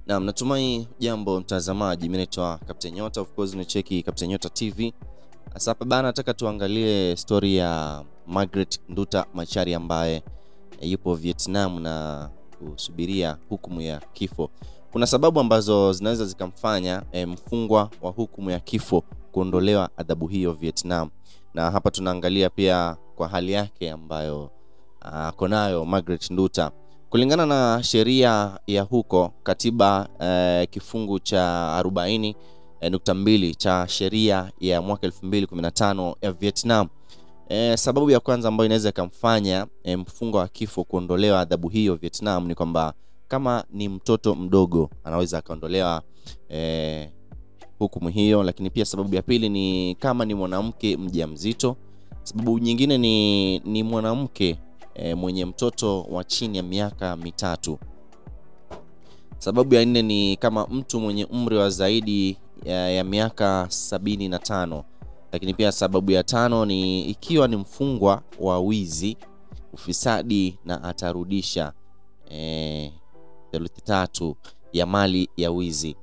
Naam, natumai jambo mtazamaji. Mimi naitwa Captain Nyota, of course unacheki Captain Nyota TV. Sasa hapa bana nataka tuangalie story ya Margaret Nduta Machari ambaye yupo Vietnam na kusubiria hukumu ya kifo. Kuna sababu ambazo zinaweza zikamfanya mfungwa wa hukumu ya kifo kuondolewa adhabu hiyo Vietnam. Na hapa tunaangalia pia kwa hali yake ambayo konayo Margaret Nduta. Kulingana na sheria ya huko, katiba kifungu cha 40.2 cha sheria ya mwaka 2015 ya Vietnam, sababu ya kwanza ambayo inaweza kumfanya mfungwa wa kifo kuondolewa adhabu hiyo Vietnam ni kwamba kama ni mtoto mdogo anaweza akaondolewa hukumu hiyo. Lakini pia sababu ya pili ni kama ni mwanamke mjamzito. Sababu nyingine ni mwanamke mwenye mtoto wa chini ya miaka 3. Sababu ya nne ni kama mtu mwenye umri wa zaidi ya miaka 75. Lakini pia sababu ya tano ni ikiwa ni mfungwa wa wizi, ufisadi na atarudisha theluthi 3 ya mali ya wizi.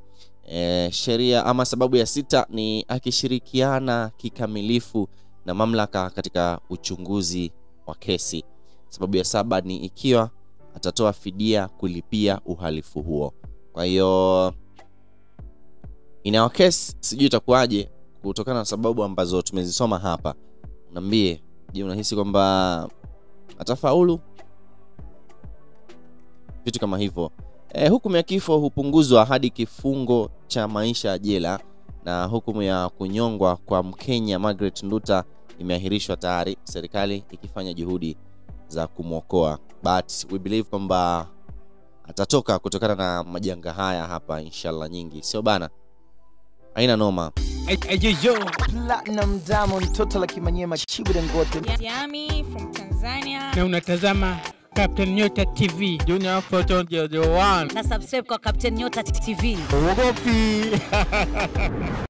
Sheria ama sababu ya sita ni akishirikiana kikamilifu na mamlaka katika uchunguzi wa kesi. Sababu ya 7 ni ikiwa atatoa fidia kulipia uhalifu huo. Kwa hiyo ina kesi sijui itakuwaje kutokana na sababu ambazo tumezisoma hapa. Niambie, je, unahisi kwamba atafaulu? Vitu kama hivyo. Hukumu ya kifo hupunguzwa hadi kifungo cha maisha jela, na hukumu ya kunyongwa kwa Mkenya Margaret Nduta imeahirishwa tayari, serikali ikifanya juhudi za kumwokoa. But we believe kwamba atatoka kutokana na majanga haya hapa inshallah nyingi. Sio bana? Haina noma. Platinum Diamond Total Kimanyema Chibude Ngote. Yami from Tanzania. Na unatazama Captain Nyota TV. Junior Photo the one. Na subscribe kwa Captain Nyota TV. Ugopi.